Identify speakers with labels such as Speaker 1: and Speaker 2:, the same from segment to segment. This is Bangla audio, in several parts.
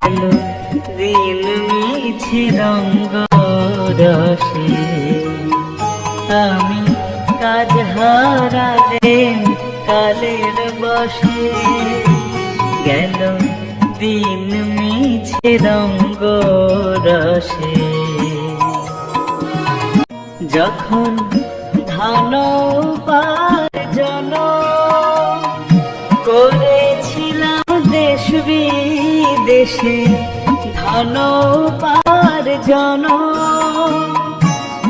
Speaker 1: গেল দিন মিছে রঙ্গ রসে। আমি কাজ হারালেন কালের বসে, গেল দিন মিছে রঙ্গ রসে। যখন ধান উপার্জন করেছিলাম দেশ বিদেশে, ধান উপার্জন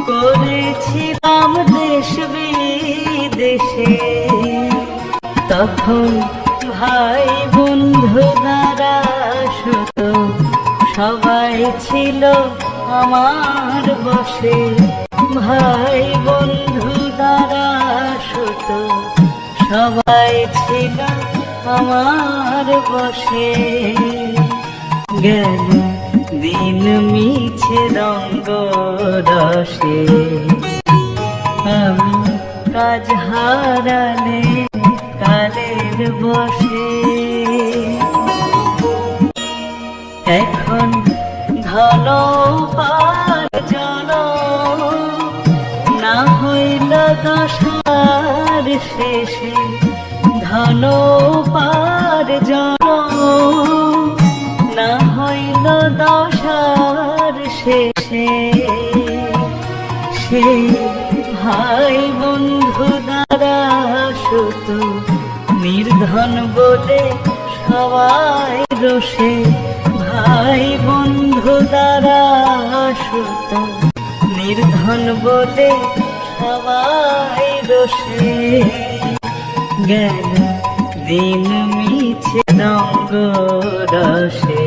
Speaker 1: করেছিলাম দেশ বিদেশে, তখন ভাই বন্ধু দ্বারা সুত সবাই ছিল আমার বসে। ভাই বন্ধু দ্বারা সুত সবাই ছিল আমার বসে, গেল দিন মিছে রঙ্গ রসে। আমি কাজ হারালে কালের বসে, এখন ধন উপার্জন না হইল দশার শেষে, ধন উপার্জন না হইল দশার শেষে। সে ভাই বন্ধু দ্বারা সুত নির্ধন বলে সবাই রোষে। ভাই বন্ধু দ্বারা সুত নির্ধন বলে সবাই রোষে, গেল দিন মিছে রঙ্গ রসে।